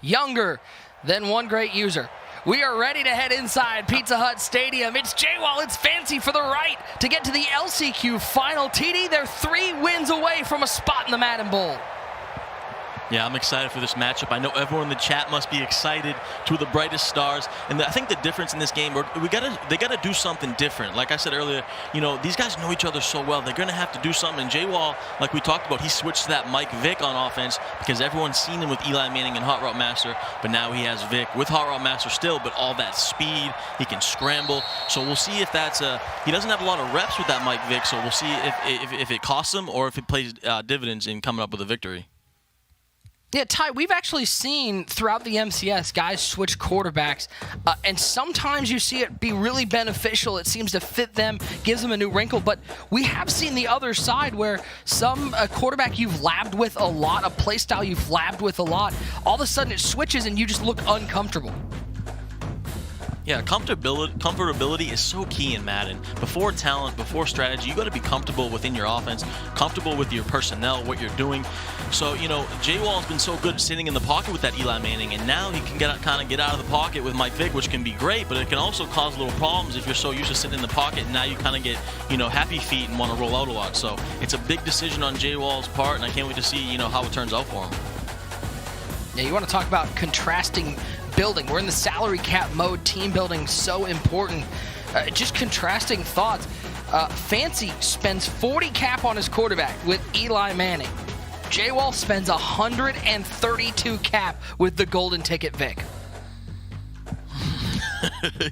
younger than one great user. We are ready to head inside Pizza Hut Stadium. It's Jwall, it's Fancy for the right to get to the LCQ final. TD, they're 3 wins away from a spot in the Madden Bowl. Yeah, I'm excited for this matchup. I know everyone in the chat must be excited. Two of the brightest stars. And I think the difference in this game, they gotta do something different. Like I said earlier, you know, these guys know each other so well. They're going to have to do something. And Jwall, like we talked about, he switched to that Mike Vick on offense because everyone's seen him with Eli Manning and Hot Route Master. But now he has Vick with Hot Route Master still, but all that speed. He can scramble. So we'll see if that's he doesn't have a lot of reps with that Mike Vick. So we'll see if it costs him or if it plays dividends in coming up with a victory. Yeah, Ty, we've actually seen throughout the MCS guys switch quarterbacks, and sometimes you see it be really beneficial. It seems to fit them, gives them a new wrinkle, but we have seen the other side where some quarterback you've labbed with a lot, a play style you've labbed with a lot, all of a sudden it switches and you just look uncomfortable. Yeah, comfortability is so key in Madden. Before talent, before strategy, you got to be comfortable within your offense, comfortable with your personnel, what you're doing. So, you know, Jwall's been so good sitting in the pocket with that Eli Manning, and now he can kind of get out of the pocket with Mike Vick, which can be great, but it can also cause little problems if you're so used to sitting in the pocket, and now you kind of get, you know, happy feet and want to roll out a lot. So it's a big decision on Jwall's part, and I can't wait to see, you know, how it turns out for him. Yeah, you want to talk about contrasting building. We're in the salary cap mode. Team building so important. Just contrasting thoughts. Fancy spends 40 cap on his quarterback with Eli Manning. Jwall spends 132 cap with the golden ticket Vic.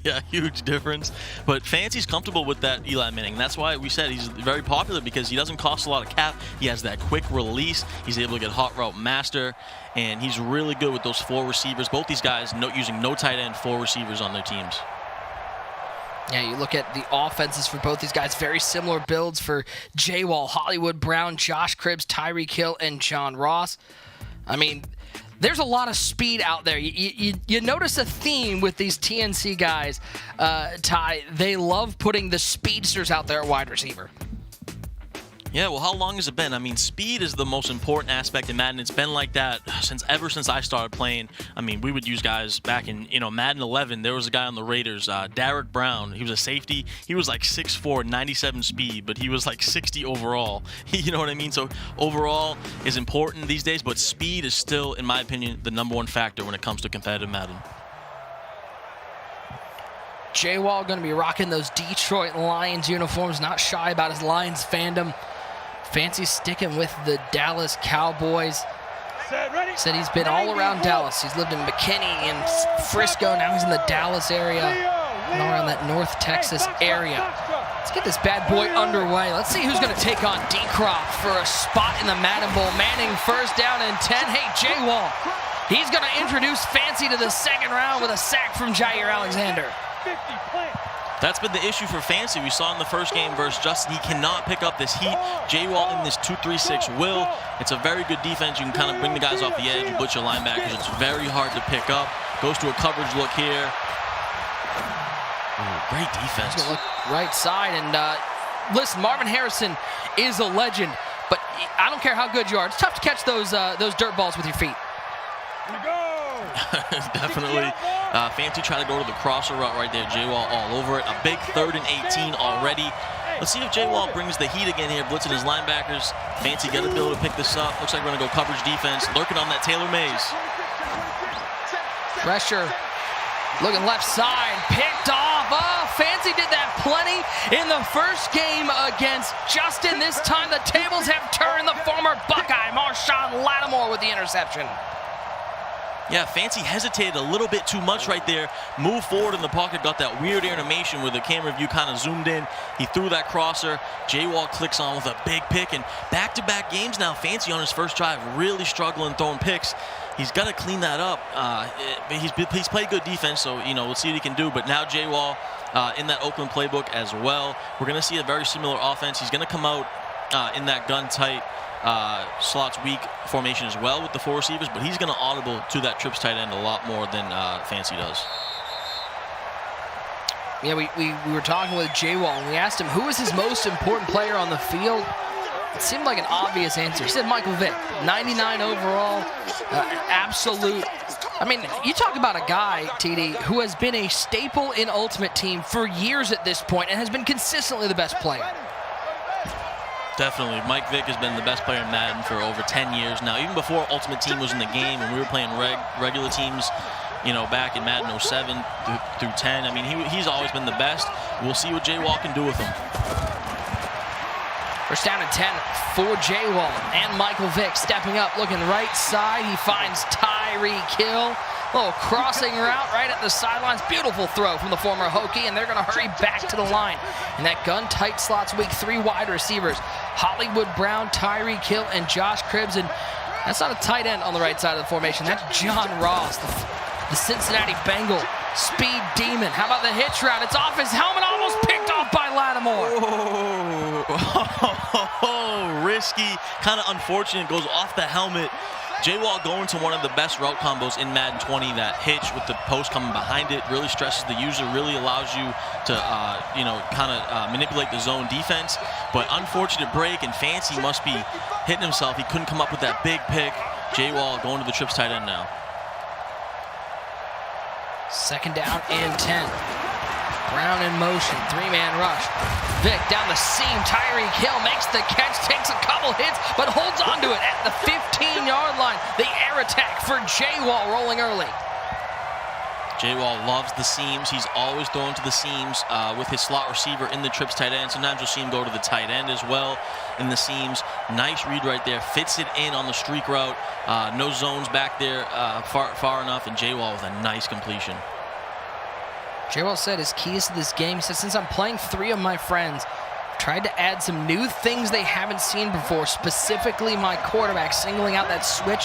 Yeah, huge difference. But Fancy's comfortable with that Eli Manning. That's why we said he's very popular, because he doesn't cost a lot of cap. He has that quick release. He's able to get Hot Route Master, and he's really good with those 4 receivers. Both these guys using no tight end, 4 receivers on their teams. Yeah, you look at the offenses for both these guys, very similar builds for Jwall, Hollywood Brown, Josh Cribbs, Tyreek Hill, and John Ross. I mean, there's a lot of speed out there. You notice a theme with these TNC guys, Ty. They love putting the speedsters out there at wide receiver. Yeah, well, how long has it been? I mean, speed is the most important aspect in Madden. It's been like that ever since I started playing. I mean, we would use guys back in, you know, Madden 11. There was a guy on the Raiders, Derek Brown. He was a safety. He was like 6'4", 97 speed, but he was like 60 overall. You know what I mean? So overall is important these days, but speed is still, in my opinion, the #1 factor when it comes to competitive Madden. Jwall going to be rocking those Detroit Lions uniforms, not shy about his Lions fandom. Fancy sticking with the Dallas Cowboys. Said he's been all around Dallas. He's lived in McKinney and Frisco. Now he's in the Dallas area and all around that North Texas area. Let's get this bad boy underway. Let's see who's going to take on D-Croft for a spot in the Madden Bowl. Manning first down and 10. Hey, Jwall. He's going to introduce Fancy to the second round with a sack from Jair Alexander. That's been the issue for Fancy. We saw in the first game versus Justin. He cannot pick up this heat. Jwall in this 2-3-6 will. It's a very good defense. You can kind of bring the guys off the edge, blitz your linebackers. It's very hard to pick up. Goes to a coverage look here. Ooh, great defense. He's gonna look right side. And listen, Marvin Harrison is a legend, but I don't care how good you are. It's tough to catch those dirt balls with your feet. Definitely. Fancy trying to go to the crosser route right there. Jwall all over it. A big 3rd and 18 already. Let's see if Jwall brings the heat again here, blitzing his linebackers. Fancy got to be able to pick this up. Looks like we're going to go coverage defense. Lurking on that Taylor Mays. Pressure. Looking left side. Picked off. Oh, Fancy did that plenty in the first game against Justin. This time the tables have turned. The former Buckeye, Marshawn Lattimore, with the interception. Yeah, Fancy hesitated a little bit too much right there. Moved forward in the pocket, got that weird animation where the camera view kind of zoomed in. He threw that crosser. Jwall clicks on with a big pick. And back-to-back games now, Fancy on his first drive really struggling throwing picks. He's got to clean that up. He's played good defense, so, you know, we'll see what he can do. But now Jwall in that Oakland playbook as well. We're going to see a very similar offense. He's going to come out in that gun-tight slots weak formation as well with the 4 receivers, but he's going to audible to that trips tight end a lot more than Fancy does. Yeah, we were talking with Jwall, and we asked him who was his most important player on the field. It seemed like an obvious answer. He said Michael Vick, 99 overall, absolute I mean, you talk about a guy, TD, who has been a staple in Ultimate Team for years at this point and has been consistently the best player. Definitely. Mike Vick has been the best player in Madden for over 10 years now. Even before Ultimate Team was in the game and we were playing regular teams, you know, back in Madden 07 through 10. I mean, he's always been the best. We'll see what Jwall can do with him. First down and 10 for Jwall and Michael Vick stepping up, looking right side. He finds Tyreek Hill. Little crossing route right at the sidelines. Beautiful throw from the former Hokie, and they're going to hurry back to the line. And that gun-tight slots week 3 wide receivers. Hollywood Brown, Tyreek Hill, and Josh Cribbs. And that's not a tight end on the right side of the formation. That's John Ross, the Cincinnati Bengal speed demon. How about the hitch route? It's off his helmet, almost picked off by Lattimore. Oh, risky, kind of unfortunate, goes off the helmet. Jwall going to one of the best route combos in Madden 20. That hitch with the post coming behind it really stresses the user, really allows you to, you know, kind of manipulate the zone defense. But unfortunate break, and Fancy must be hitting himself. He couldn't come up with that big pick. Jwall going to the trips tight end now. Second down and 10. Brown in motion, 3-man rush. Vick down the seam, Tyreek Hill makes the catch, takes a couple hits, but holds on to it at the 15-yard line. The air attack for Jwall rolling early. Jwall loves the seams. He's always throwing to the seams with his slot receiver in the trips tight end. Sometimes you'll see him go to the tight end as well in the seams. Nice read right there. Fits it in on the streak route. No zones back there far enough, and Jwall with a nice completion. Jwall said his keys to this game, he said, since I'm playing 3 of my friends, I've tried to add some new things they haven't seen before, specifically my quarterback, singling out that switch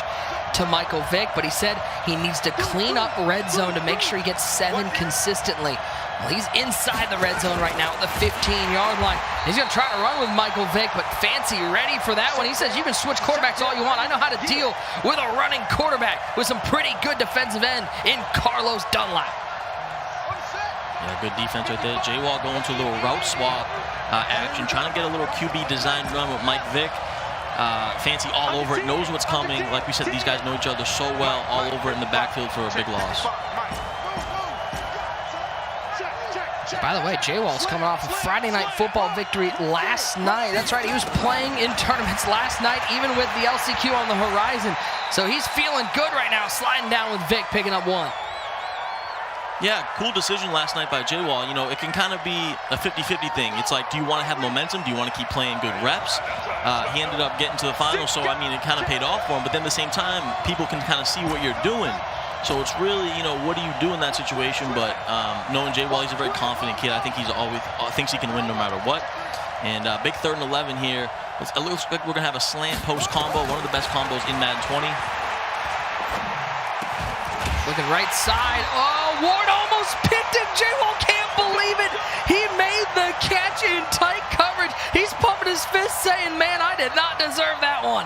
to Michael Vick, but he said he needs to clean up red zone to make sure he gets 7 consistently. Well, he's inside the red zone right now at the 15-yard line. He's going to try to run with Michael Vick, but Fancy ready for that one. He says, you can switch quarterbacks all you want. I know how to deal with a running quarterback with some pretty good defensive end in Carlos Dunlap. Yeah, good defense right there. Jwall going to a little route swap action, trying to get a little QB design run with Mike Vick. Fancy all over it, knows what's coming. Like we said, these guys know each other so well, all over it in the backfield for a big loss. By the way, Jwall's coming off a Friday Night Football victory last night. That's right, he was playing in tournaments last night, even with the LCQ on the horizon. So he's feeling good right now, sliding down with Vick, picking up 1. Yeah, cool decision last night by Jwall. You know, it can kind of be a 50-50 thing. It's like, do you want to have momentum? Do you want to keep playing good reps? He ended up getting to the final, so, I mean, it kind of paid off for him. But then at the same time, people can kind of see what you're doing. So it's really, you know, what do you do in that situation? But knowing Jwall, he's a very confident kid. I think he's always thinks he can win no matter what. And big 3rd and 11 here. It looks like we're going to have a slant post combo, one of the best combos in Madden 20. Looking right side. Oh, Ward almost picked him. Jwall can't believe it. He made the catch in tight coverage. He's pumping his fist saying, man, I did not deserve that one.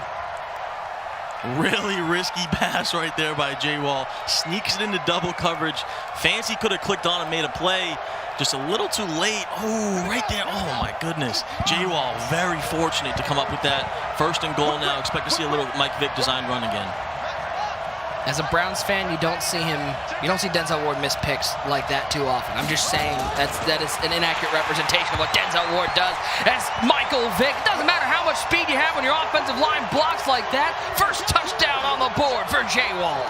Really risky pass right there by Jwall. Sneaks it into double coverage. Fancy could have clicked on and made a play. Just a little too late. Oh, right there. Oh, my goodness. Jwall very fortunate to come up with that. 1st and goal now. Expect to see a little Mike Vick design run again. As a Browns fan, you don't see Denzel Ward miss picks like that too often. I'm just saying that is an inaccurate representation of what Denzel Ward does. As Michael Vick, doesn't matter how much speed you have when your offensive line blocks like that. First touchdown on the board for Jwall.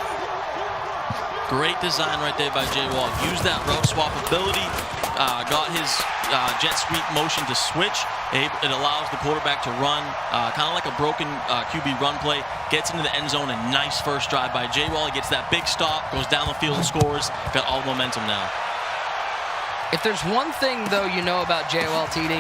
Great design right there by Jwall. Used that route swap ability. Got his jet sweep motion to switch. It allows the quarterback to run, kind of like a broken QB run play. Gets into the end zone, a nice first drive by Jwall. He gets that big stop, goes down the field and scores. Got all the momentum now. If there's one thing, though, you know about Jwall, TD,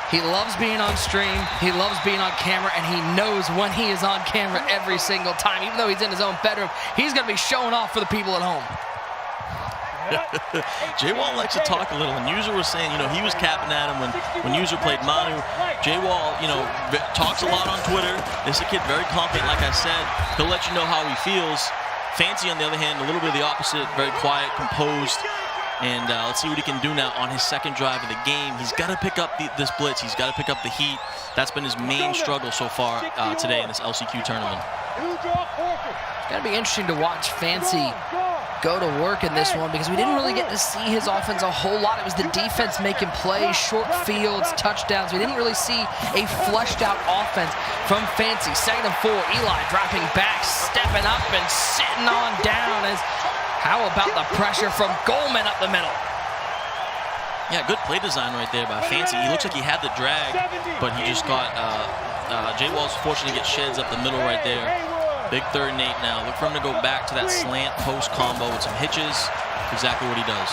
he loves being on stream, he loves being on camera, and he knows when he is on camera every single time. Even though he's in his own bedroom, he's going to be showing off for the people at home. Jwall likes to talk a little, and User was saying, you know, he was capping at him when User played Manu. Jwall, you know, talks a lot on Twitter. This is a kid very confident, like I said. He'll let you know how he feels. Fancy, on the other hand, a little bit of the opposite, very quiet, composed. And let's see what he can do now on his 2nd drive of the game. He's got to pick up this blitz. He's got to pick up the heat. That's been his main struggle so far today in this LCQ tournament. It's going to be interesting to watch Fancy go to work in this one because we didn't really get to see his offense a whole lot. It was the defense making plays, short fields, touchdowns. We didn't really see a fleshed out offense from Fancy. 2nd and 4, Eli dropping back, stepping up and sitting on down. How about the pressure from Goldman up the middle? Yeah, good play design right there by Fancy. He looks like he had the drag, but he just got, Jwall's fortunate to get sheds up the middle right there. Big 3rd and 8 now. Look for him to go back to that slant post combo with some hitches. Exactly what he does.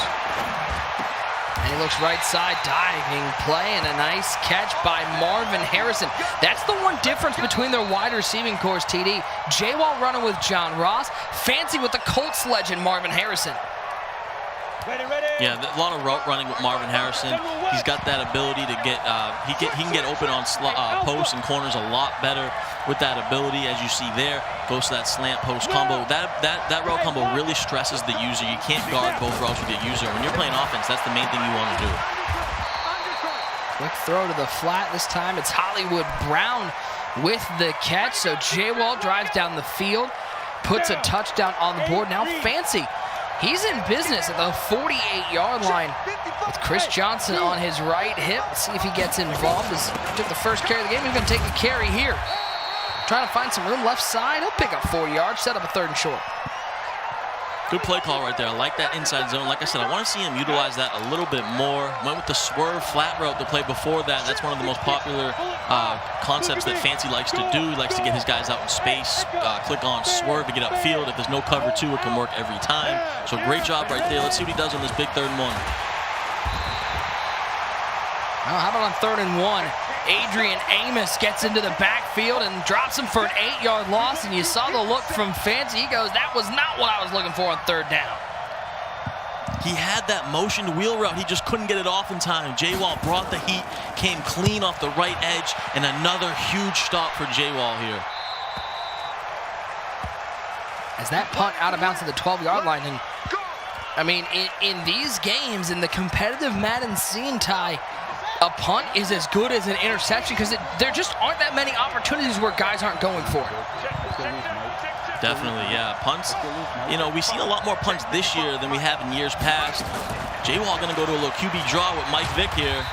And he looks right side, diving play, and a nice catch by Marvin Harrison. That's the one difference between their wide receiving corps, TD. Jwall running with John Ross, Fancy with the Colts legend Marvin Harrison. Yeah, a lot of route running with Marvin Harrison. He's got that ability to get, he can get open on posts and corners a lot better with that ability, as you see there. Goes to that slant post combo. That route combo really stresses the user. You can't guard both routes with the user. When you're playing offense, that's the main thing you want to do. Quick throw to the flat. This time it's Hollywood Brown with the catch. So Jwall drives down the field, puts a touchdown on the board. Now Fancy, he's in business at the 48-yard line with Chris Johnson on his right hip. Let's see if he gets involved. He took the first carry of the game. He's going to take a carry here. Trying to find some room left side. He'll pick up 4 yards, set up a 3rd and short. Good play call right there. I like that inside zone. Like I said, I want to see him utilize that a little bit more. Went with the swerve flat route the play before that. That's one of the most popular concepts that Fancy likes to do. He likes to get his guys out in space, click on swerve to get upfield. If there's no cover 2, it can work every time. So great job right there. Let's see what he does on this big 3rd and 1. Well, how about on 3rd and 1? Adrian Amos gets into the backfield and drops him for an 8-yard loss, and you saw the look from Fancy. He goes, that was not what I was looking for on 3rd down. He had that motioned wheel route. He just couldn't get it off in time. Jwall brought the heat, came clean off the right edge, and another huge stop for Jwall here. As that punt out of bounds to the 12-yard line, and I mean, in these games, in the competitive Madden scene, Ty, a punt is as good as an interception because there just aren't that many opportunities where guys aren't going for it. Definitely, yeah. Punts, you know, we've seen a lot more punts this year than we have in years past. Jwall going to go to a little QB draw with Mike Vick here.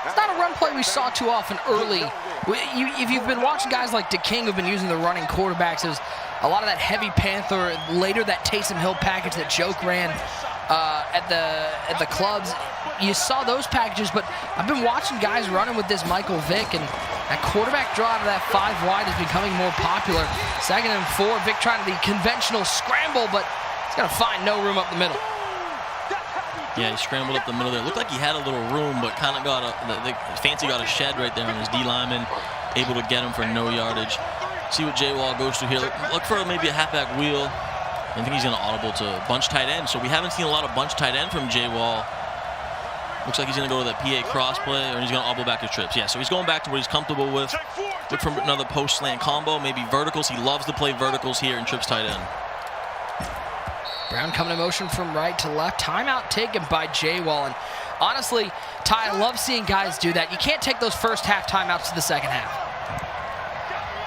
It's not a run play we saw too often early. If you've been watching guys like DeKing who've been using the running quarterbacks, there's a lot of that heavy Panther, later that Taysom Hill package that Joke ran at the clubs. You saw those packages, but I've been watching guys running with this Michael Vick, and that quarterback draw to that 5 wide is becoming more popular. 2nd and 4, Vick trying to be conventional scramble, but he's going to find no room up the middle. Yeah, he scrambled up the middle there. Looked like he had a little room, but kind of got Fancy got a shed right there on his D lineman, able to get him for no yardage. See what Jwall goes to here. Look for maybe a halfback wheel. I think he's going to audible to bunch tight end. So we haven't seen a lot of bunch tight end from Jwall. Looks like he's going to go to the PA cross play, or he's going to audible back his trips. Yeah, so he's going back to what he's comfortable with. Look for another post slant combo, maybe verticals. He loves to play verticals here in trips tight end. Brown coming in motion from right to left. Timeout taken by Jwall. And honestly, Ty, I love seeing guys do that. You can't take those first half timeouts to the second half.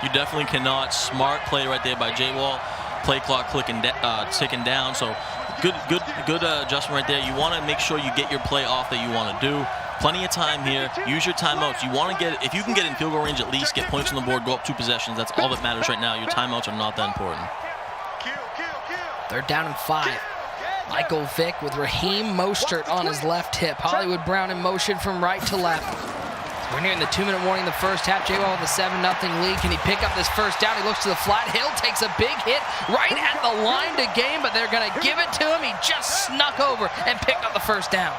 You definitely cannot. Smart play right there by Jwall. Play clock ticking down. So good adjustment right there. You want to make sure you get your play off that you want to do. Plenty of time here. Use your timeouts. You want to get, if you can get in field goal range at least, get points on the board, go up 2 possessions. That's all that matters right now. Your timeouts are not that important. 3rd down and 5. Michael Vick with Raheem Mostert on his left hip. Hollywood Brown in motion from right to left. We're nearing the 2-minute warning in the first half. Jwall with a 7-0 lead. Can he pick up this first down? He looks to the flat. Hill takes a big hit right at the line to gain, but they're going to give it to him. He just snuck over and picked up the first down.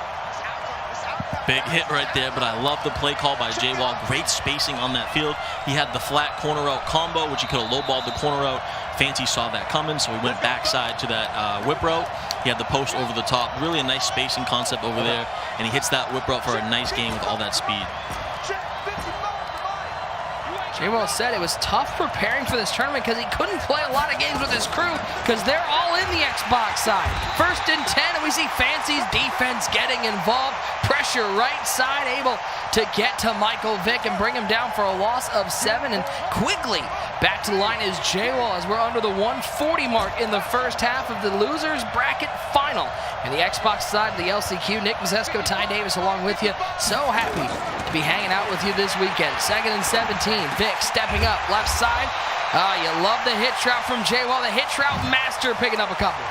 Big hit right there, but I love the play call by Jwall. Great spacing on that field. He had the flat corner route combo, which he could have lowballed the corner route. Fancy saw that coming, so he went backside to that whip route. He had the post over the top. Really a nice spacing concept over there, and he hits that whip route for a nice game with all that speed. Jwall said it was tough preparing for this tournament because he couldn't play a lot of games with his crew because they're all in the Xbox side. 1st and 10, and we see Fancy's defense getting involved. Pressure right side, able to get to Michael Vick and bring him down for a loss of 7. And quickly back to the line is Jwall as we're under the 140 mark in the first half of the losers bracket final. And the Xbox side of the LCQ, Nick Mazesco, Ty Davis along with you. So happy to be hanging out with you this weekend. 2nd and 17, Vick stepping up left side. You love the hitch route from Jwall, the hitch route master, picking up a couple.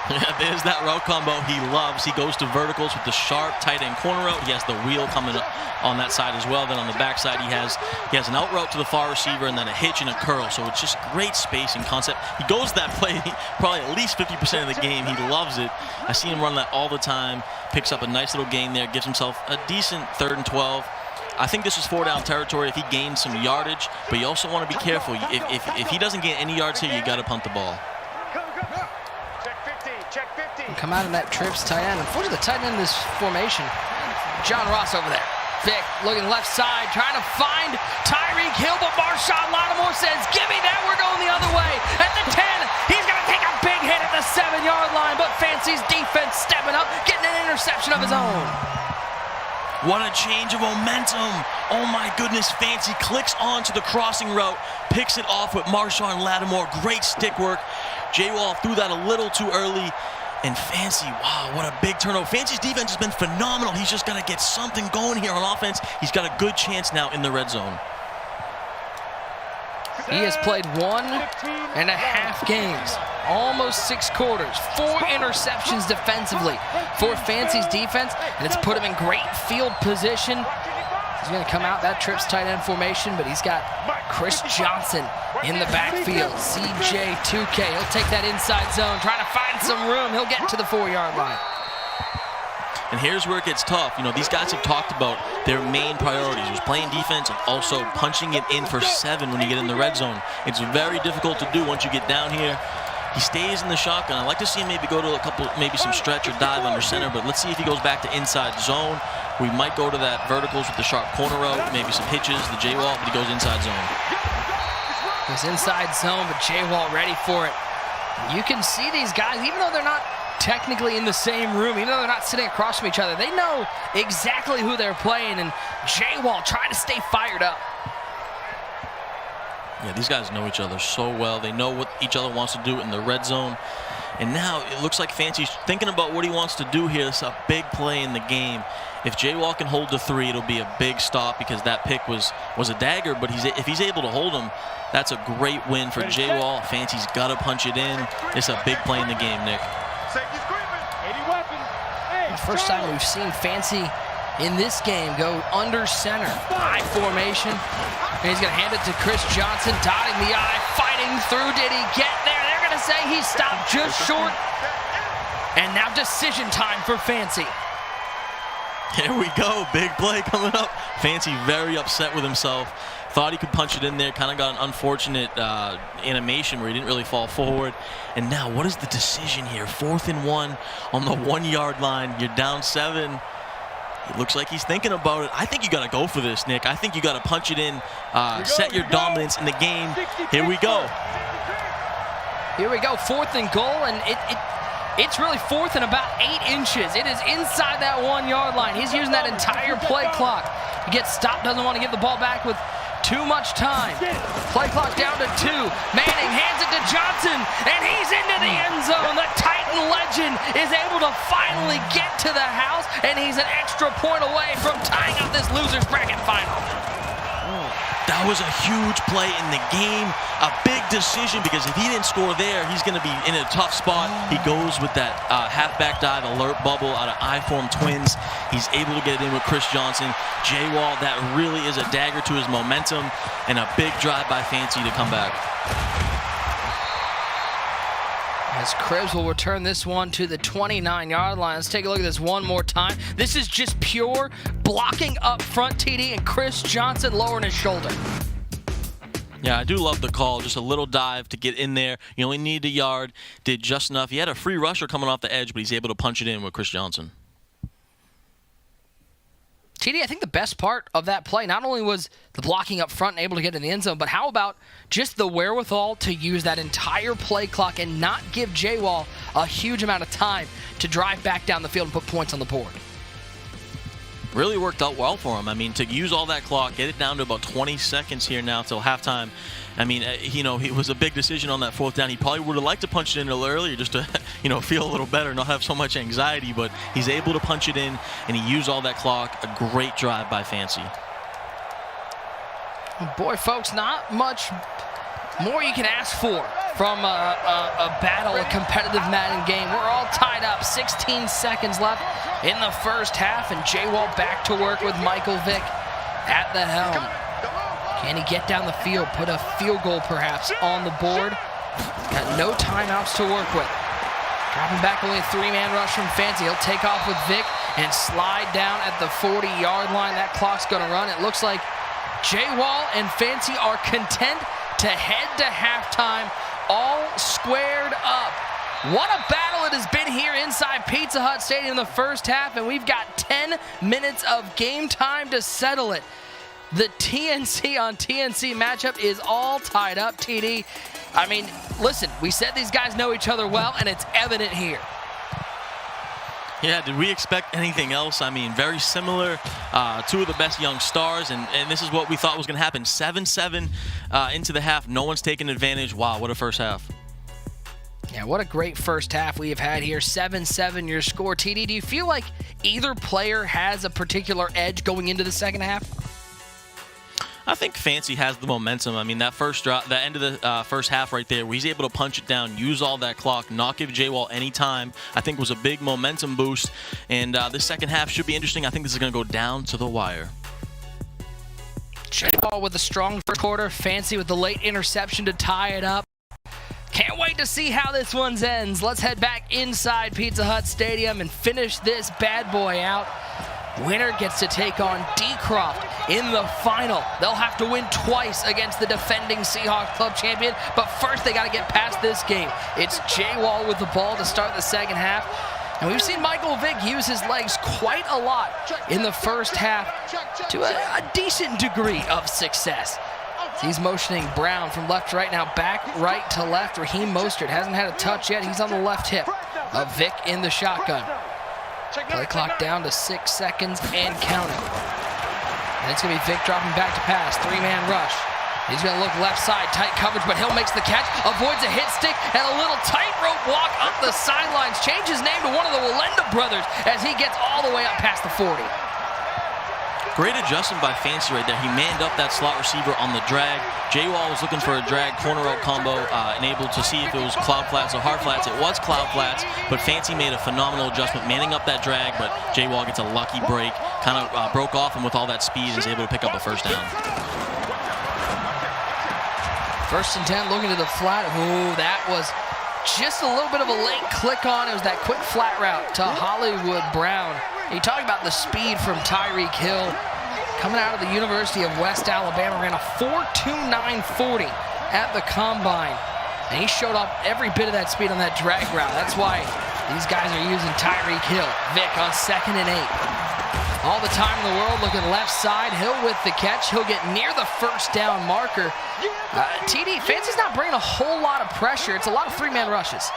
Yeah, there's that route combo he loves. He goes to verticals with the sharp tight end corner route. He has the wheel coming up on that side as well. Then on the back side, he has an out route to the far receiver and then a hitch and a curl. So it's just great spacing concept. He goes that play probably at least 50% of the game. He loves it. I see him run that all the time. Picks up a nice little gain there. Gives himself a decent 3rd and 12. I think this is 4-down territory if he gains some yardage, but you also want to be careful. If he doesn't gain any yards here, you got to punt the ball. Come out in that trips tight end. Unfortunately, the tight end in this formation, John Ross over there. Vick looking left side, trying to find Tyreek Hill, but Marshawn Lattimore says, give me that, we're going the other way. At the 10, he's going to take a big hit at the 7-yard line, but Fancy's defense stepping up, getting an interception of his own. What a change of momentum. Oh my goodness, Fancy clicks onto the crossing route, picks it off with Marshawn Lattimore. Great stick work. Jwall threw that a little too early. And Fancy, wow, what a big turnover. Fancy's defense has been phenomenal. He's just got to get something going here on offense. He's got a good chance now in the red zone. He has played 1.5 games, almost 6 quarters, 4 interceptions defensively for Fancy's defense, and it's put him in great field position. He's going to come out that trips tight end formation, but he's got Chris Johnson in the backfield. CJ2K, he'll take that inside zone, trying to find some room. He'll get to the 4-yard line. And here's where it gets tough. You know, these guys have talked about their main priorities was playing defense and also punching it in for 7 when you get in the red zone. It's very difficult to do once you get down here. He stays in the shotgun. I'd like to see him maybe go to a couple, maybe some stretch or dive under center, but let's see if he goes back to inside zone. We might go to that verticals with the sharp corner route, maybe some hitches, the Jwall, but he goes inside zone. He's inside zone, but Jwall ready for it. You can see these guys, even though they're not technically in the same room, even though they're not sitting across from each other, they know exactly who they're playing, and Jwall trying to stay fired up. Yeah, these guys know each other so well. They know what each other wants to do in the red zone. And now it looks like Fancy's thinking about what he wants to do here. It's a big play in the game. If Jwall can hold the 3, it'll be a big stop because that pick was a dagger, but if he's able to hold him, that's a great win for Jwall. Fancy's got to punch it in. It's a big play in the game, Nick. First time we've seen Fancy in this game go under center, I formation. And he's going to hand it to Chris Johnson, dotting the I, fighting through. Did he get there? They're going to say he stopped just short. And now decision time for Fancy. Here we go, big play coming up. Fancy very upset with himself. Thought he could punch it in there, kind of got an unfortunate animation where he didn't really fall forward. And now, what is the decision here? 4th and 1 on the 1-yard line. You're down 7. It looks like he's thinking about it. I think you got to go for this, Nick. I think you got to punch it in, set your dominance in the game. Here we go. Here we go, 4th and goal, and it's really 4th and about 8 inches. It is inside that 1-yard line. He's using that entire play clock. He gets stopped, doesn't want to give the ball back with too much time. Play clock down to 2. Manning hands it to Johnson, and he's into the end zone. The Titan legend is able to finally get to the house, and he's an extra point away from tying up this loser's bracket final. That was a huge play in the game, a big decision, because if he didn't score there, he's going to be in a tough spot. He goes with that halfback dive alert bubble out of I-form twins. He's able to get it in with Chris Johnson. Jwall, that really is a dagger to his momentum, and a big drive by Fancy to come back. As Krebs will return this one to the 29-yard line. Let's take a look at this one more time. This is just pure blocking up front, TD, and Chris Johnson lowering his shoulder. Yeah, I do love the call. Just a little dive to get in there. You only need a yard. Did just enough. He had a free rusher coming off the edge, but he's able to punch it in with Chris Johnson. TD, I think the best part of that play not only was the blocking up front and able to get in the end zone, but how about just the wherewithal to use that entire play clock and not give Jwall a huge amount of time to drive back down the field and put points on the board. Really worked out well for him. I mean, to use all that clock, get it down to about 20 seconds here now till halftime. I mean, it was a big decision on that 4th down. He probably would have liked to punch it in a little earlier just to, feel a little better, not have so much anxiety. But he's able to punch it in, and he used all that clock. A great drive by Fancy. Boy, folks, not much more you can ask for from a battle, a competitive Madden game. We're all tied up. 16 seconds left in the first half, and Jwall back to work with Michael Vick at the helm. Can he get down the field, put a field goal perhaps on the board? Got no timeouts to work with. Dropping back only a 3-man rush from Fancy. He'll take off with Vick and slide down at the 40-yard line. That clock's going to run. It looks like Jwall and Fancy are content to head to halftime, all squared up. What a battle it has been here inside Pizza Hut Stadium in the first half, and we've got 10 minutes of game time to settle it. The TNC on TNC matchup is all tied up, TD. I mean, listen, we said these guys know each other well, and it's evident here. Yeah, did we expect anything else? I mean, very similar. Two of the best young stars, and this is what we thought was going to happen. 7-7 into the half. No one's taking advantage. Wow, what a first half. Yeah, what a great first half we have had here. 7-7 your score. TD, do you feel like either player has a particular edge going into the second half? I think Fancy has the momentum. I mean, that first drop, the end of the first half right there, where he's able to punch it down, use all that clock, not give Jwall any time, I think was a big momentum boost. And this second half should be interesting. I think this is going to go down to the wire. Jwall with a strong first quarter. Fancy with the late interception to tie it up. Can't wait to see how this one ends. Let's head back inside Pizza Hut Stadium and finish this bad boy out. Winner gets to take on D-Croft in the final. They'll have to win twice against the defending Seahawks club champion, but first they got to get past this game. It's Jwall with the ball to start the second half. And we've seen Michael Vick use his legs quite a lot in the first half to a decent degree of success. He's motioning Brown from left to right now, back right to left. Raheem Mostert hasn't had a touch yet. He's on the left hip of Vick in the shotgun. Play clock down to 6 seconds and counting. And it's going to be Vick dropping back to pass. 3-man rush. He's going to look left side, tight coverage, but Hill makes the catch, avoids a hit stick, and a little tightrope walk up the sidelines. Changes name to one of the Wallenda brothers as he gets all the way up past the 40. Great adjustment by Fancy right there. He manned up that slot receiver on the drag. Jwall was looking for a drag corner out combo and able to see if it was cloud flats or hard flats. It was cloud flats, but Fancy made a phenomenal adjustment, manning up that drag, but Jwall gets a lucky break, kind of broke off, and with all that speed is able to pick up a first down. 1st and 10, looking to the flat. Ooh, that was just a little bit of a late click on. It was that quick flat route to Hollywood Brown. You talk about the speed from Tyreek Hill. Coming out of the University of West Alabama, ran a 4.2940 at the combine. And he showed off every bit of that speed on that drag route. That's why these guys are using Tyreek Hill. Vick on 2nd and 8. All the time in the world, looking left side. Hill with the catch. He'll get near the first down marker. TD, Fancy's not bringing a whole lot of pressure. It's a lot of 3-man rushes.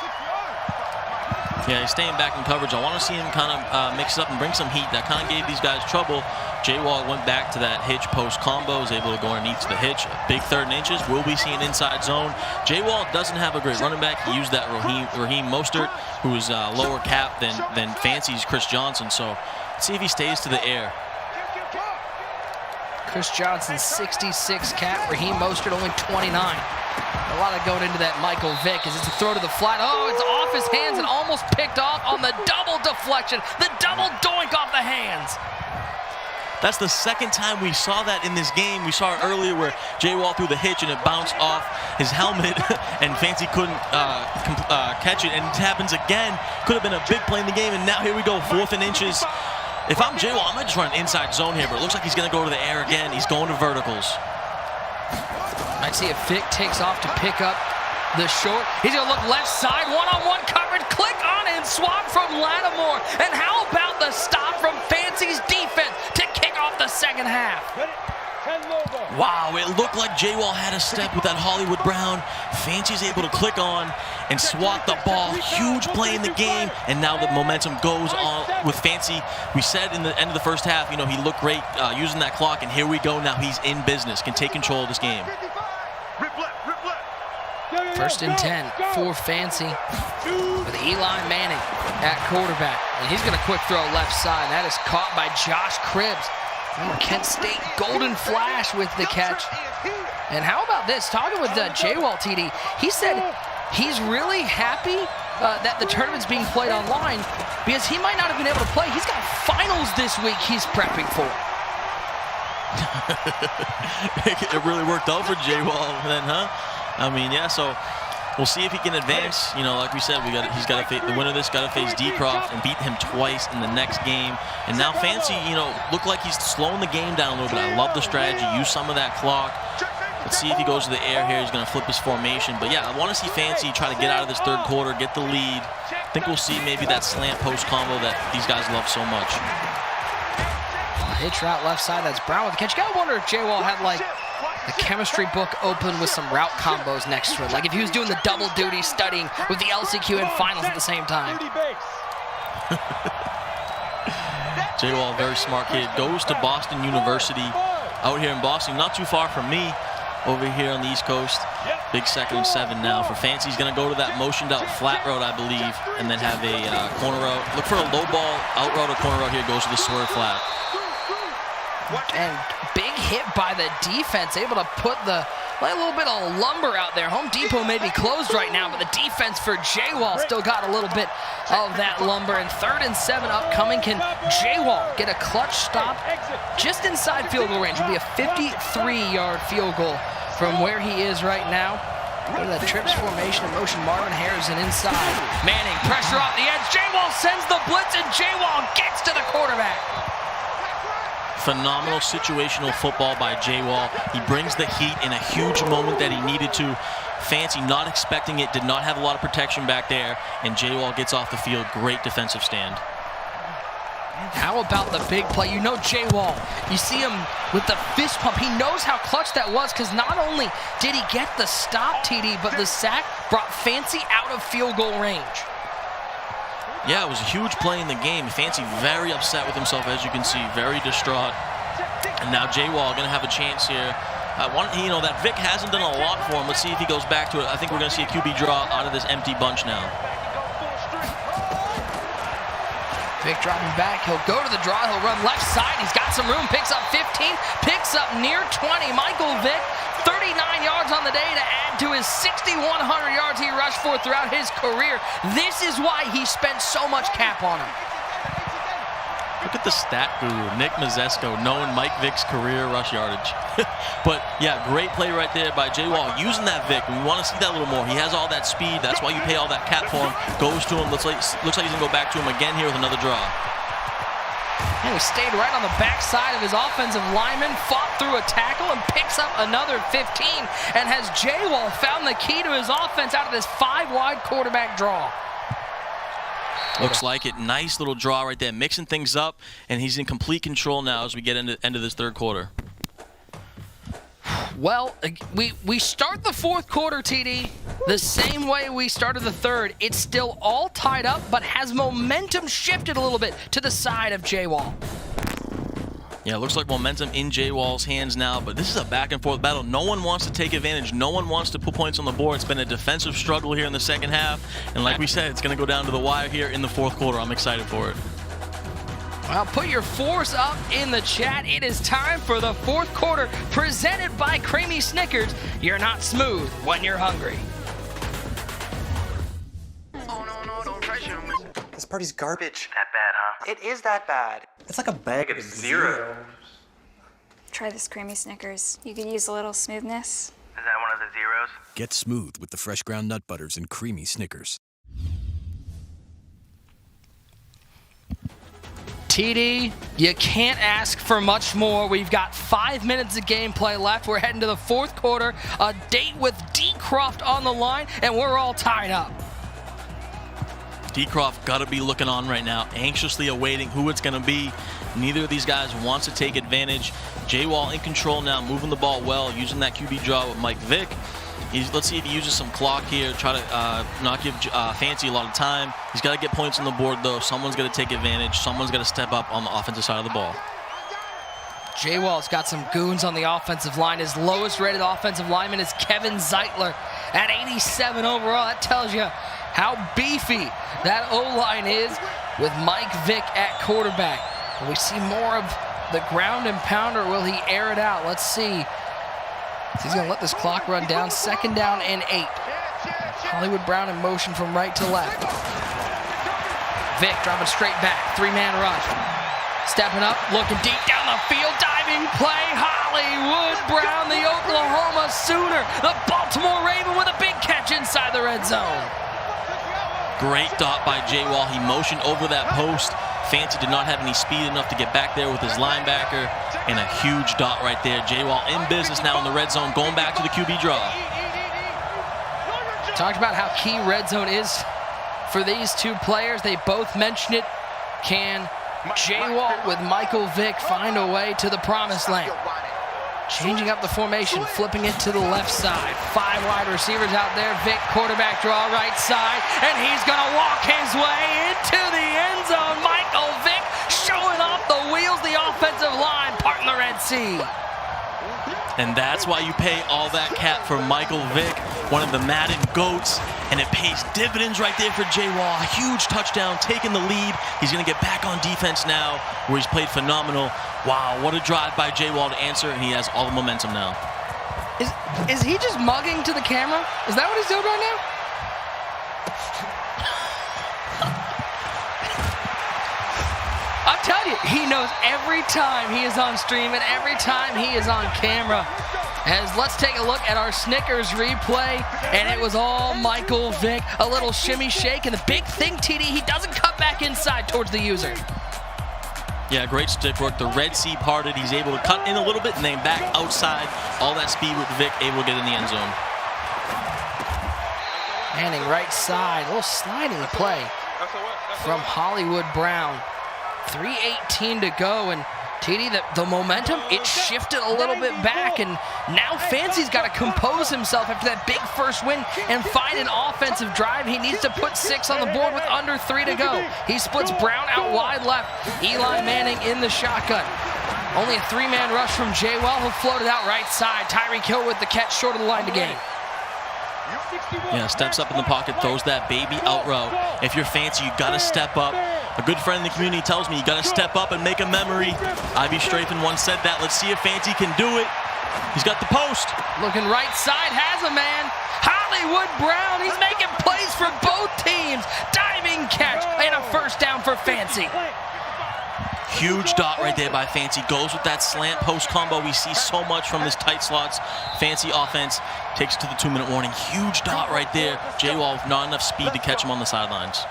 Yeah, he's staying back in coverage. I want to see him kind of mix it up and bring some heat. That kind of gave these guys trouble. Jwall went back to that hitch post combo, was able to go underneath the hitch. A big 3rd and inches. Will we see an inside zone? Jwall doesn't have a great running back. He used that Raheem Mostert, who is lower cap than Fancy's Chris Johnson. So let's see if he stays to the air. Chris Johnson, 66 cap. Raheem Mostert, only 29. A lot of going into that Michael Vick as it's a throw to the flat. Oh, it's off his hands and almost picked off on the double deflection. The double doink off the hands. That's the second time we saw that in this game. We saw it earlier where Jwall threw the hitch and it bounced off his helmet and Fancy couldn't catch it. And it happens again. Could have been a big play in the game. And now here we go, 4th and inches. If I'm Jwall, I might just run an inside zone here, but it looks like he's going to go to the air again. He's going to verticals. Might see if Vick takes off to pick up the short. He's going to look left side, one-on-one coverage, click on and swap from Lattimore. And how about the stop from Fancy's defense to kick off the second half. Wow, it looked like Jwall had a step with that Hollywood Brown. Fancy's able to click on and swat the ball. Huge play in the game, and now the momentum goes on with Fancy. We said in the end of the first half, you know, he looked great using that clock, and here we go now. He's in business, can take control of this game. First and 10 for Fancy with Eli Manning at quarterback. And he's going to quick throw left side. That is caught by Josh Cribbs. Former Kent State Golden Flash with the catch. And how about this? Talking with Jwall, TD, he said he's really happy that the tournament's being played online because he might not have been able to play. He's got finals this week he's prepping for. It really worked out for Jwall then, huh? I mean, yeah, so we'll see if he can advance. You know, like we said, he's got to face the winner of this, got to face Decroft and beat him twice in the next game. And now Fancy, you know, looked like he's slowing the game down a little bit. I love the strategy. Use some of that clock. Let's see if he goes to the air here. He's going to flip his formation. But yeah, I want to see Fancy try to get out of this third quarter, get the lead. I think we'll see maybe that slant post combo that these guys love so much. Hitch route left side. That's Brown with the catch. You got to wonder if Jwall had like the chemistry book open with some route combos next to it. Like if he was doing the double duty studying with the LCQ and finals at the same time. Jwall, very smart kid, goes to Boston University out here in Boston, not too far from me over here on the East Coast. Big 2nd and 7 now for Fancy. He's going to go to that motioned out flat route, I believe, and then have a corner route. Look for a low ball out route or corner route here, goes to the swerve flat. And big hit by the defense, able to put a little bit of lumber out there. Home Depot may be closed right now, but the defense for Jwall still got a little bit of that lumber. And 3rd and 7 upcoming. Can Jwall get a clutch stop just inside field goal range? It'll be a 53-yard field goal from where he is right now. Look at that trips formation in motion. Marvin Harrison inside. Manning, pressure off the edge. Jwall sends the blitz, and Jwall gets to the quarterback. Phenomenal situational football by Jwall. He brings the heat in a huge moment that he needed to. Fancy not expecting it, did not have a lot of protection back there, and Jwall gets off the field. Great defensive stand. How about the big play? You know Jwall, you see him with the fist pump. He knows how clutch that was because not only did he get the stop, TD, but the sack brought Fancy out of field goal range. Yeah, it was a huge play in the game. Fancy very upset with himself, as you can see, very distraught. And now Jwall going to have a chance here. You know, that Vic hasn't done a lot for him. Let's see if he goes back to it. I think we're going to see a QB draw out of this empty bunch now. Vic dropping back. He'll go to the draw. He'll run left side. He's got some room. Picks up 15. Picks up near 20. Michael Vick, 39 yards on the day to add to his 6,100 yards he rushed for throughout his career. This is why he spent so much cap on him. Look at the stat guru, Nick Mazesco, knowing Mike Vick's career rush yardage. But yeah, great play right there by Jwall, using that Vic. We want to see that a little more. He has all that speed. That's why you pay all that cap for him. Goes to him. Looks like he's going to go back to him again here with another draw. And he stayed right on the backside of his offensive lineman, fought through a tackle, and picks up another 15. And has Jwall found the key to his offense out of this 5-wide quarterback draw? Looks like it. Nice little draw right there, mixing things up, and he's in complete control now as we get into this third quarter. Well, we start the fourth quarter, TD, the same way we started the third. It's still all tied up, but has momentum shifted a little bit to the side of Jwall. Yeah, it looks like momentum in Jwall's hands now, but this is a back-and-forth battle. No one wants to take advantage. No one wants to put points on the board. It's been a defensive struggle here in the second half, and like we said, it's going to go down to the wire here in the fourth quarter. I'm excited for it. Well, put your fours up in the chat. It is time for the fourth quarter, presented by Creamy Snickers. You're not smooth when you're hungry. Oh, no, don't pressure me. This party's garbage. That bad, huh? It is that bad. It's like a bag of zeros. Try this creamy Snickers. You could use a little smoothness. Is that one of the zeros? Get smooth with the fresh ground nut butters and creamy Snickers. TD, you can't ask for much more. We've got 5 minutes of gameplay left. We're heading to the fourth quarter. A date with Decroft on the line, and we're all tied up. D-Croft got to be looking on right now, anxiously awaiting who it's going to be. Neither of these guys wants to take advantage. Jwall in control now, moving the ball well, using that QB draw with Mike Vick. Let's see if he uses some clock here, try to not give Fancy a lot of time. He's got to get points on the board, though. Someone's going to take advantage. Someone's got to step up on the offensive side of the ball. Jwall's got some goons on the offensive line. His lowest rated offensive lineman is Kevin Zeitler at 87 overall. That tells you how beefy that O-line is with Mike Vick at quarterback. Will we see more of the ground and pounder? Will he air it out? Let's see. He's going to let this clock run down. 2nd down and 8. Hollywood Brown in motion from right to left. Vick dropping straight back. 3-man rush. Stepping up, looking deep down the field. Diving play. Hollywood Brown, the Oklahoma Sooner. The Baltimore Raven with a big catch inside the red zone. Great dot by Jwall. He motioned over that post. Fancy did not have any speed enough to get back there with his linebacker, and a huge dot right there. Jwall in business now in the red zone, going back to the QB draw. Talked about how key red zone is for these two players. They both mentioned it. Can Jwall with Michael Vick find a way to the promised land? Changing up the formation, flipping it to the left side. 5 wide receivers out there. Vick, quarterback draw, right side. And he's going to walk his way into the end zone. Michael Vick showing off the wheels, the offensive line, parting the Red Sea. And that's why you pay all that cap for Michael Vick, one of the Madden GOATs. And it pays dividends right there for Jwall. A huge touchdown, taking the lead. He's going to get back on defense now, where he's played phenomenal. Wow, what a drive by Jwall to answer, and he has all the momentum now. Is he just mugging to the camera? Is that what he's doing right now? I'll tell you, he knows every time he is on stream and every time he is on camera. As let's take a look at our Snickers replay, and it was all Michael Vick. A little shimmy shake, and the big thing, TD, he doesn't cut back inside towards the user. Yeah, great stick work. The Red Sea parted. He's able to cut in a little bit and then back outside. All that speed with Vick, able to get in the end zone. Manning right side, a little sliding play from Hollywood Brown. 3:18 to go, and TD, the momentum, it shifted a little bit back, and now Fancy's got to compose himself after that big first win and find an offensive drive. He needs to put 6 on the board with under 3 to go. He splits Brown out wide left. Eli Manning in the shotgun. Only a 3-man rush from Jwall, who floated out right side. Tyreek Hill with the catch short of the line to gain. Yeah, steps up in the pocket, throws that baby out route. If you're Fancy, you got to step up. A good friend in the community tells me you got to step up and make a memory. Ivy Strafen once said that. Let's see if Fancy can do it. He's got the post. Looking right side, has a man. Hollywood Brown, he's making plays for both teams. Diving catch and a first down for Fancy. Huge dot right there by Fancy. Goes with that slant post combo. We see so much from this tight slots. Fancy offense takes it to the 2-minute warning. Huge dot right there. Jwall with not enough speed to catch him on the sidelines.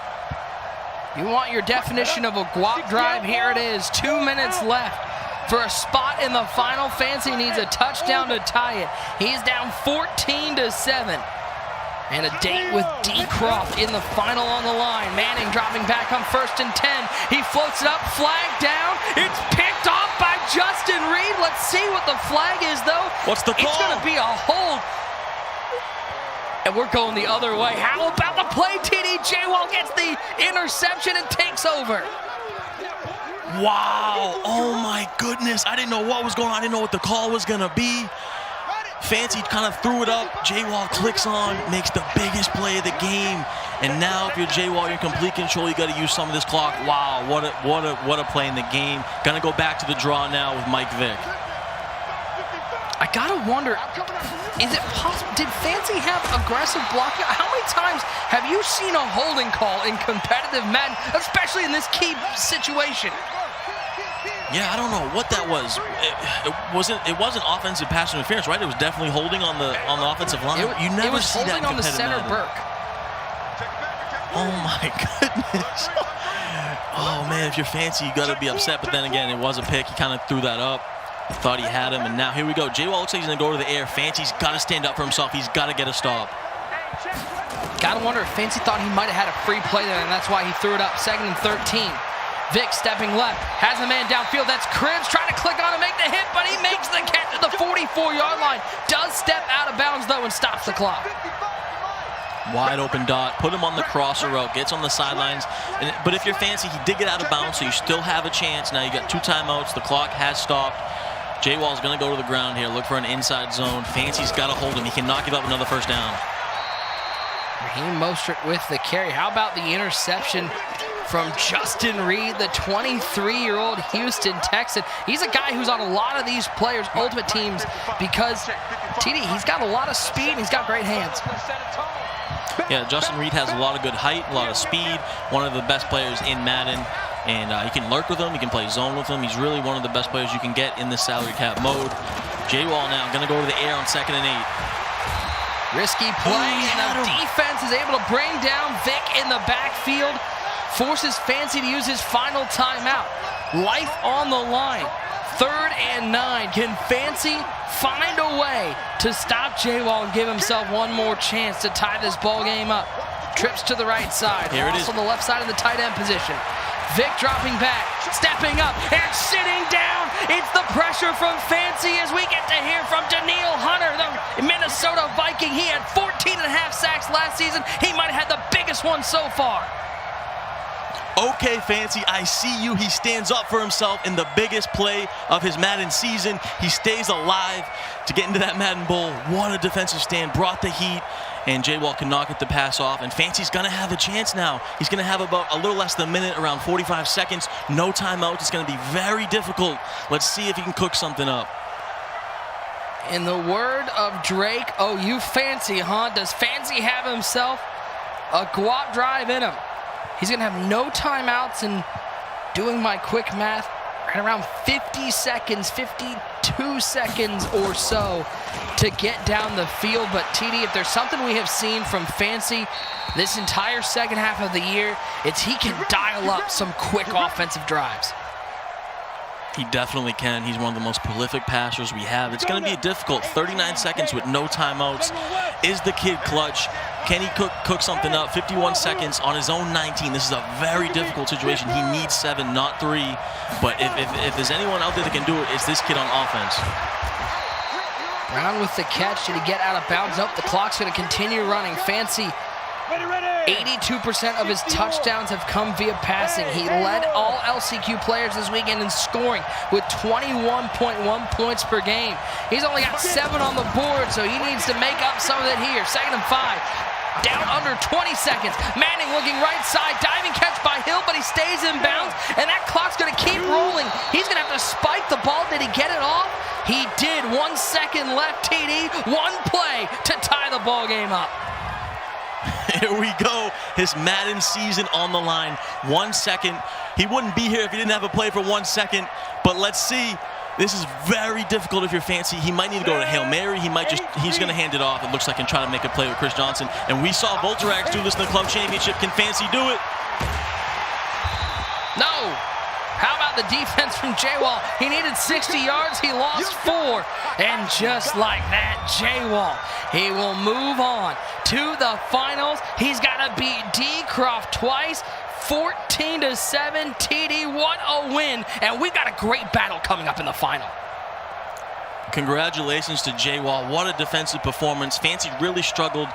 You want your definition of a guap drive? Here it is. 2 minutes left for a spot in the final. Fancy needs a touchdown to tie it. He's down 14-7. And a date with D-Croft in the final on the line. Manning dropping back on 1st and 10. He floats it up, flag down. It's picked off by Justin Reed. Let's see what the flag is, though. What's the call? It's going to be a hold. And we're going the other way. How about the play, TD? Jwall gets the interception and takes over. Wow. Oh, my goodness. I didn't know what was going on. I didn't know what the call was going to be. Fancy kind of threw it up. Jwall clicks on, makes the biggest play of the game. And now if you're Jwall, you're in complete control. You got to use some of this clock. Wow, what a play in the game. Gonna go back to the draw now with Mike Vick. I gotta wonder, is it possible? Did Fancy have aggressive blocking? How many times have you seen a holding call in competitive Madden, especially in this key situation? Yeah, I don't know what that was. It wasn't offensive pass interference, right? It was definitely holding on the offensive line. You never see that in holding on the center Madden. Burke. Oh my goodness. Oh man, if you're Fancy, you got to be upset. But then again, it was a pick. He kind of threw that up. Thought he had him, and now here we go. Jwall looks like he's gonna go to the air. Fancy's got to stand up for himself. He's got to get a stop. Gotta wonder if Fancy thought he might have had a free play there, and that's why he threw it up. 2nd and 13. Vic stepping left, has a man downfield. That's Cribbs trying to click on and make the hit, but he makes the catch at the 44-yard line. Does step out of bounds, though, and stops the clock. Wide open dot, put him on the crosser route, gets on the sidelines. But if you're Fancy, he did get out of bounds, so you still have a chance. Now you got 2 timeouts. The clock has stopped. Jwall's going to go to the ground here, look for an inside zone. Fancy's got to hold him. He cannot give up another first down. Raheem Mostert with the carry. How about the interception from Justin Reed, the 23-year-old Houston Texan? He's a guy who's on a lot of these players' ultimate teams because, TD, he's got a lot of speed and he's got great hands. Yeah, Justin Reed has a lot of good height, a lot of speed, one of the best players in Madden. And you can lurk with him, you can play zone with him. He's really one of the best players you can get in this salary cap mode. Jwall now going to go to the air on 2nd and 8. Risky play, and the defense is able to bring down Vic in the backfield. Forces Fancy to use his final timeout. Life on the line. 3rd and 9. Can Fancy find a way to stop Jwall and give himself one more chance to tie this ball game up? Trips to the right side. Here it is. On the left side of the tight end position. Vic dropping back, stepping up, and sitting down. It's the pressure from Fancy as we get to hear from Daniil Hunter, the Minnesota Viking. He had 14.5 sacks last season. He might have had the biggest one so far. Okay, Fancy, I see you. He stands up for himself in the biggest play of his Madden season. He stays alive to get into that Madden Bowl. What a defensive stand, brought the heat, and Jwall cannot get the pass off, and Fancy's gonna have a chance now. He's gonna have about a little less than a minute, around 45 seconds, no timeout. It's gonna be very difficult. Let's see if he can cook something up. In the word of Drake, oh, you Fancy, huh? Does Fancy have himself a guap drive in him? He's going to have no timeouts, and doing my quick math, right around 50 seconds, 52 seconds or so to get down the field. But TD, if there's something we have seen from Fancy this entire second half of the year, it's he can dial up some quick offensive drives. He definitely can. He's one of the most prolific passers we have. It's going to be difficult. 39 seconds with no timeouts. Is the kid clutch? Can he cook something up? 51 seconds on his own 19. This is a very difficult situation. He needs 7, not 3. But if there's anyone out there that can do it, it's this kid on offense. Brown with the catch. Did he get out of bounds? Nope, the clock's going to continue running. Fancy, 82% of his touchdowns have come via passing. He led all LCQ players this weekend in scoring with 21.1 points per game. He's only got 7 on the board, so he needs to make up some of it here. 2nd and 5. Down under 20 seconds. Manning looking right side. Diving catch by Hill, but he stays in bounds, and that clock's going to keep rolling. He's going to have to spike the ball. Did he get it off? He did. 1 second left, TD. One play to tie the ball game up. Here we go. His Madden season on the line. 1 second. He wouldn't be here if he didn't have a play for 1 second. But let's see. This is very difficult if you're Fancy. He might need to go to Hail Mary. He's going to hand it off, it looks like, and try to make a play with Chris Johnson. And we saw Volterax do this in the club championship. Can Fancy do it? No. How about the defense from Jwall? He needed 60 yards. He lost 4. And just like that, Jwall, he will move on to the finals. He's got to beat D. Croft twice. 14-7, TD, what a win. And we've got a great battle coming up in the final. Congratulations to Jwall. What a defensive performance. Fancy really struggled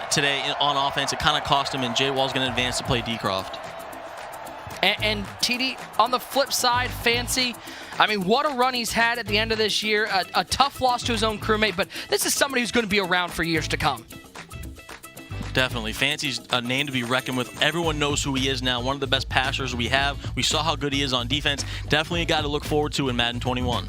today on offense. It kind of cost him, and Jwall's going to advance to play D. Croft. And TD, on the flip side, Fancy, I mean, what a run he's had at the end of this year. A tough loss to his own crewmate, but this is somebody who's going to be around for years to come. Definitely. Fancy's a name to be reckoned with. Everyone knows who he is now. One of the best passers we have. We saw how good he is on defense. Definitely a guy to look forward to in Madden 21.